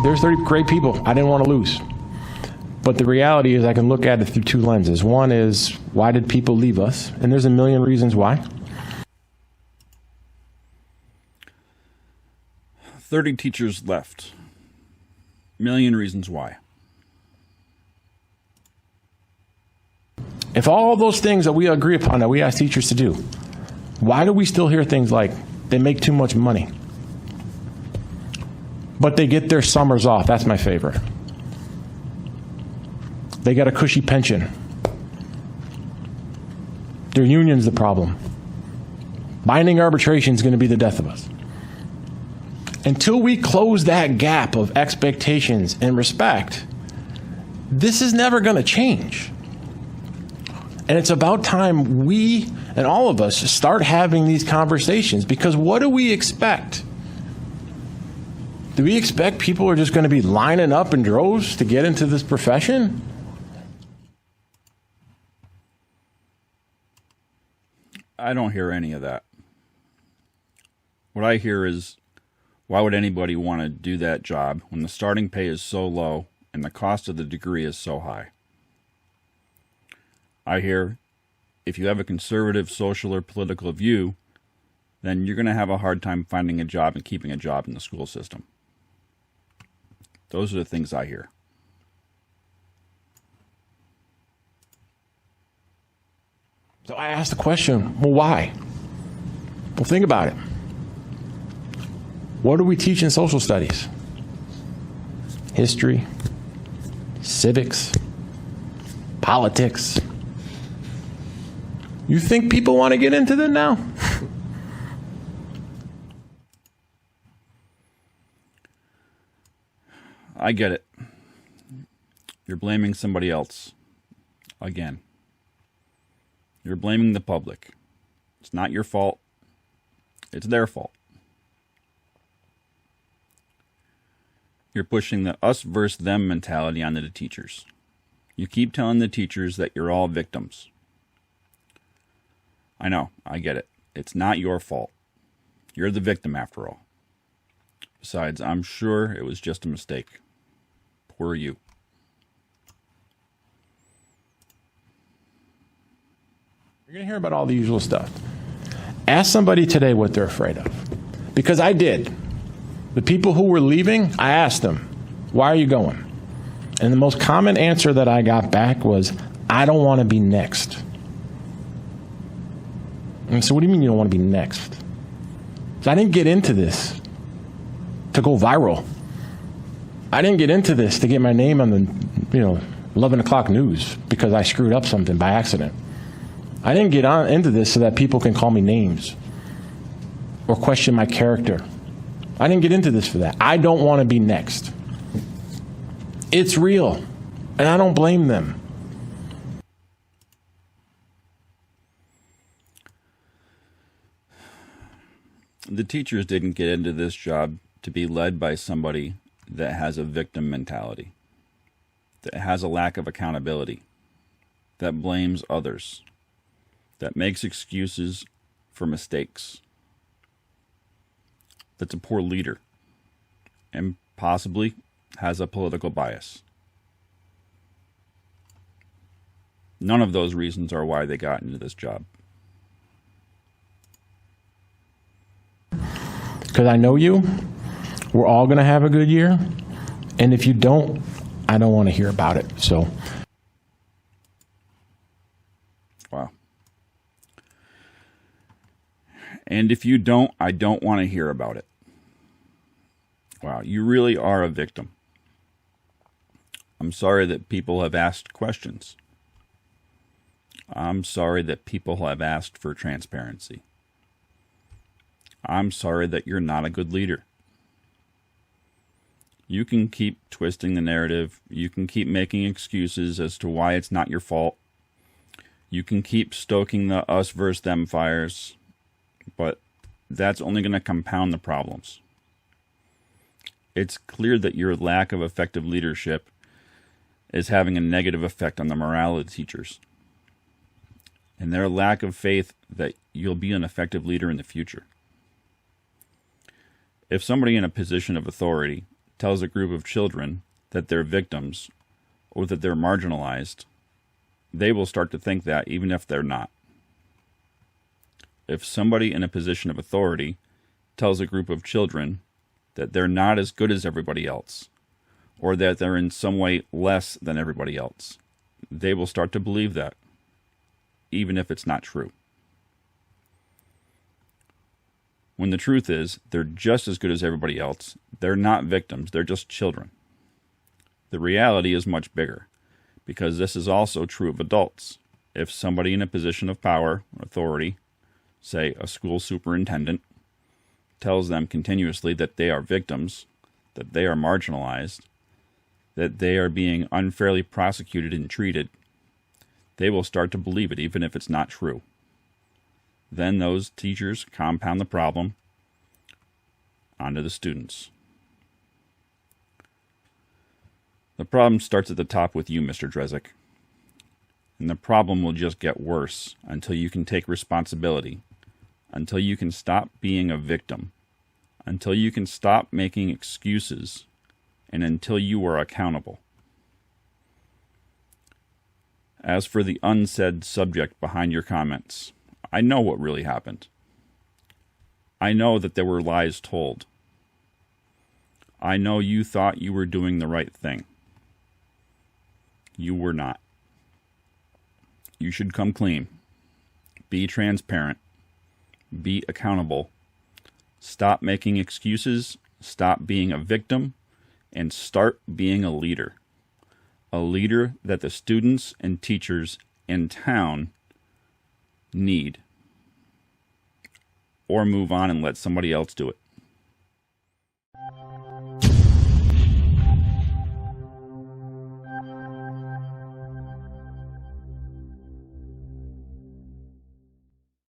There's 30 great people I didn't want to lose. But the reality is I can look at it through two lenses. One is, why did people leave us? And there's a million reasons why. 30 teachers left. Million reasons why. If all those things that we agree upon that we ask teachers to do, why do we still hear things like they make too much money? But they get their summers off. That's my favorite. They got a cushy pension. Their union's the problem. Binding arbitration is going to be the death of us. Until we close that gap of expectations and respect, this is never going to change. And it's about time we and all of us start having these conversations, because what do we expect? Do we expect people are just going to be lining up in droves to get into this profession? I don't hear any of that. What I hear is, why would anybody want to do that job when the starting pay is so low and the cost of the degree is so high? I hear, if you have a conservative social or political view, then you're going to have a hard time finding a job and keeping a job in the school system. Those are the things I hear. So I asked the question, well, why? Well, think about it. What do we teach in social studies? History, civics, politics. You think people want to get into that now? I get it. You're blaming somebody else. Again. You're blaming the public. It's not your fault. It's their fault. You're pushing the us versus them mentality onto the teachers. You keep telling the teachers that you're all victims. I know, I get it. It's not your fault. You're the victim after all. Besides, I'm sure it was just a mistake. Poor you. You're going to hear about all the usual stuff. Ask somebody today what they're afraid of. Because I did. The people who were leaving, I asked them, why are you going? And the most common answer that I got back was, I don't want to be next. And so what do you mean you don't want to be next? So I didn't get into this to go viral. I didn't get into this to get my name on the 11 o'clock news because I screwed up something by accident. I didn't get into this so that people can call me names or question my character. I didn't get into this for that. I don't want to be next. It's real, and I don't blame them. The teachers didn't get into this job to be led by somebody that has a victim mentality, that has a lack of accountability, that blames others, that makes excuses for mistakes, that's a poor leader, and possibly has a political bias. None of those reasons are why they got into this job. Because I know you, we're all going to have a good year, and if you don't, I don't want to hear about it. So, wow. And if you don't, I don't want to hear about it. Wow, you really are a victim. I'm sorry that people have asked questions. I'm sorry that people have asked for transparency. I'm sorry that you're not a good leader. You can keep twisting the narrative. You can keep making excuses as to why it's not your fault. You can keep stoking the us versus them fires, but that's only going to compound the problems. It's clear that your lack of effective leadership is having a negative effect on the morale of the teachers, and their lack of faith that you'll be an effective leader in the future. If somebody in a position of authority tells a group of children that they're victims or that they're marginalized, they will start to think that even if they're not. If somebody in a position of authority tells a group of children that they're not as good as everybody else, or that they're in some way less than everybody else, they will start to believe that, even if it's not true. When the truth is, they're just as good as everybody else. They're not victims, they're just children. The reality is much bigger, because this is also true of adults. If somebody in a position of power or authority, say a school superintendent, tells them continuously that they are victims, that they are marginalized, that they are being unfairly prosecuted and treated, they will start to believe it even if it's not true. Then those teachers compound the problem onto the students. The problem starts at the top with you, Mr. Drezek. And the problem will just get worse until you can take responsibility, until you can stop being a victim, until you can stop making excuses, and until you are accountable. As for the unsaid subject behind your comments, I know what really happened. I know that there were lies told. I know you thought you were doing the right thing. You were not. You should come clean. Be transparent. Be accountable. Stop making excuses. Stop being a victim. And start being a leader. A leader that the students and teachers in town need. Or move on and let somebody else do it.